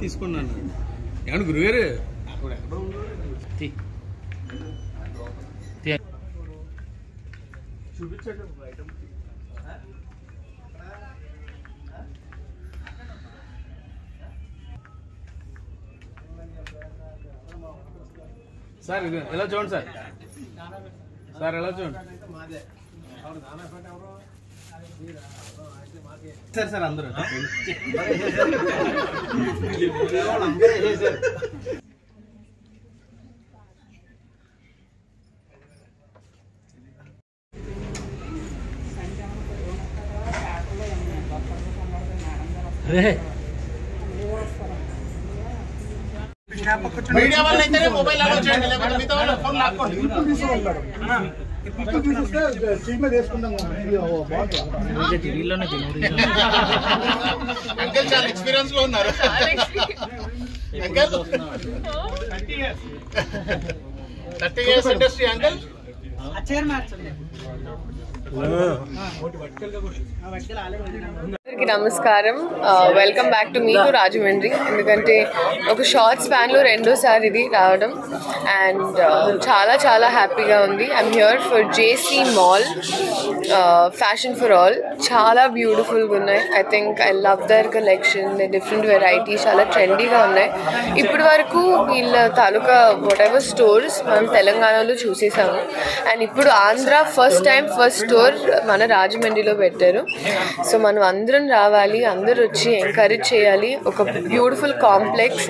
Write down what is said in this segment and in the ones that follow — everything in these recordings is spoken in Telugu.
తీసుకున్నాను ఏమన్నా గురుగారు సార్ ఇది ఎలా చూడండి సార్ సార్ ఎలా చూడండి సార్ సార్ అందరూ మీడియా వాళ్ళైతే మొబైల్ అలో చేయండి లేకపోతే మిగతా వాళ్ళ ఫోన్ లాక్కోండి అంకల్ చాలా ఎక్స్పీరియన్స్ లో ఉన్నారు అంకల్ 30 years ఇండస్ట్రీ అంకల్ నమస్కారం welcome back to me to Rajahmundry ఎందుకంటే ఒక షార్ట్ స్పాన్లో రెండోసారి ఇది రావడం అండ్ చాలా చాలా హ్యాపీగా ఉంది I'm here for JC mall fashion for all చాలా బ్యూటిఫుల్గా ఉన్నాయి I think I love their collection different varieties చాలా ట్రెండీగా ఉన్నాయి ఇప్పటి వరకు వీళ్ళ తాలూకా వాట్ ఎవర్ స్టోర్స్ మనం తెలంగాణలో చూసేసాము అండ్ ఇప్పుడు Andhra first time first store మన రాజమండ్రిలో పెట్టారు సో మనం అందరం రావాలి అందరూ వచ్చి ఎంకరేజ్ చేయాలి ఒక బ్యూటిఫుల్ కాంప్లెక్స్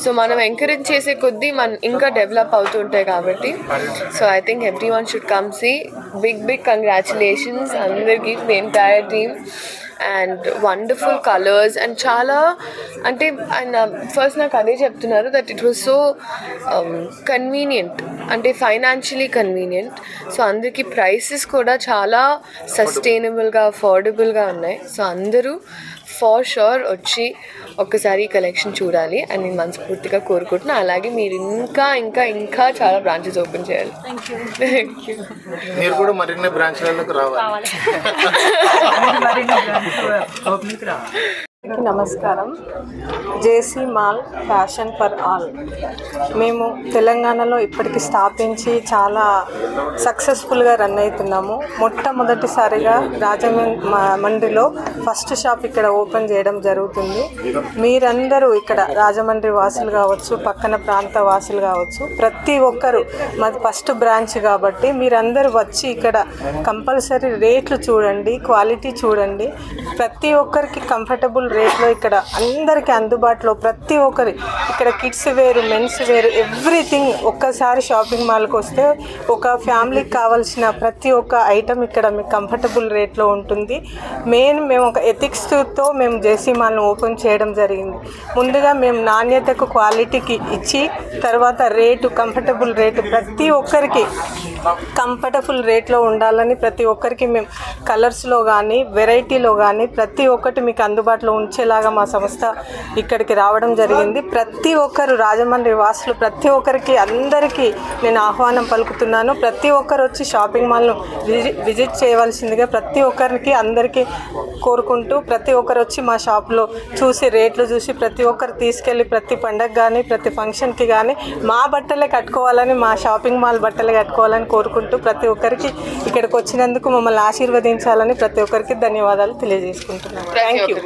సో మనం ఎంకరేజ్ చేసే కొద్దీ మనం ఇంకా డెవలప్ అవుతుంటాయి కాబట్టి so I think everyone should come see big congratulations అందరికీ the entire team and wonderful colours and చాలా అంటే ఆయన ఫస్ట్ నాకు అదే చెప్తున్నారు that it was so convenient అంటే ఫైనాన్షియలీ కన్వీనియంట్ సో అందరికీ ప్రైసెస్ కూడా చాలా సస్టైనబుల్గా అఫోర్డబుల్గా ఉన్నాయి సో అందరూ ఫర్ షూర్ వచ్చి ఒక్కసారి కలెక్షన్ చూడాలి అని నేను మనస్ఫూర్తిగా కోరుకుంటున్నా అలాగే మీరు ఇంకా చాలా బ్రాంచెస్ ఓపెన్ చేయాలి మీరు కూడా మరిన్ని బ్రాంచ్లకు రావాలి అందరికీ నమస్కారం. జేసీ మాల్ ఫ్యాషన్ ఫర్ ఆల్ మేము తెలంగాణలో ఇప్పటికి స్థాపించి చాలా సక్సెస్ఫుల్గా రన్ అవుతున్నాము. మొట్టమొదటిసారిగా రాజమండ్రిలో ఫస్ట్ షాప్ ఇక్కడ ఓపెన్ చేయడం జరుగుతుంది. మీరందరూ ఇక్కడ రాజమండ్రి వాసులు కావచ్చు, పక్కన ప్రాంత వాసులు కావచ్చు, ప్రతి ఒక్కరు మాది ఫస్ట్ బ్రాంచ్ కాబట్టి మీరందరూ వచ్చి ఇక్కడ కంపల్సరీ రేట్లు చూడండి, క్వాలిటీ చూడండి. ప్రతి ఒక్కరికి కంఫర్టబుల్ రేట్లో ఇక్కడ అందరికీ అందుబాటులో ప్రతి ఒక్కరి ఇక్కడ కిడ్స్ వేరు, మెన్స్ వేరు, ఎవ్రీథింగ్. ఒక్కసారి షాపింగ్ మాల్కి వస్తే ఒక ఫ్యామిలీకి కావాల్సిన ప్రతి ఒక్క ఐటమ్ ఇక్కడ మీకు కంఫర్టబుల్ రేట్లో ఉంటుంది. మేము ఒక ఎథిక్స్తో మేము జేసీ మాల్ను ఓపెన్ చేయడం జరిగింది. ముందుగా మేము నాణ్యతకు క్వాలిటీకి ఇచ్చి తర్వాత రేటు కంఫర్టబుల్ రేటు ప్రతి ఒక్కరికి కంఫర్టబుల్ రేట్లో ఉండాలని ప్రతి ఒక్కరికి మేము కలర్స్లో కానీ వెరైటీలో కానీ ప్రతి ఒక్కటి మీకు అందుబాటులో ఉంచేలాగా మా సంస్థ ఇక్కడికి రావడం జరిగింది. ప్రతి ఒక్కరు రాజమండ్రి వాసులు ప్రతి ఒక్కరికి అందరికీ నేను ఆహ్వానం పలుకుతున్నాను. ప్రతి ఒక్కరు వచ్చి షాపింగ్ మాల్ను విజిట్ చేయవలసిందిగా ప్రతి ఒక్కరికి అందరికీ కోరుకుంటూ ప్రతి ఒక్కరు వచ్చి మా షాప్లో చూసి రేట్లు చూసి ప్రతి ఒక్కరు తీసుకెళ్ళి ప్రతి పండగ కానీ ప్రతి ఫంక్షన్కి కానీ మా బట్టలే కట్టుకోవాలని, మా షాపింగ్ మాల్ బట్టలే కట్టుకోవాలని కోరుకుంటూ ప్రతి ఒక్కరికి ఇక్కడికి వచ్చినందుకు మమ్మల్ని ఆశీర్వదించాలని ప్రతి ఒక్కరికి ధన్యవాదాలు తెలియజేసుకుంటున్నాను. Thank you.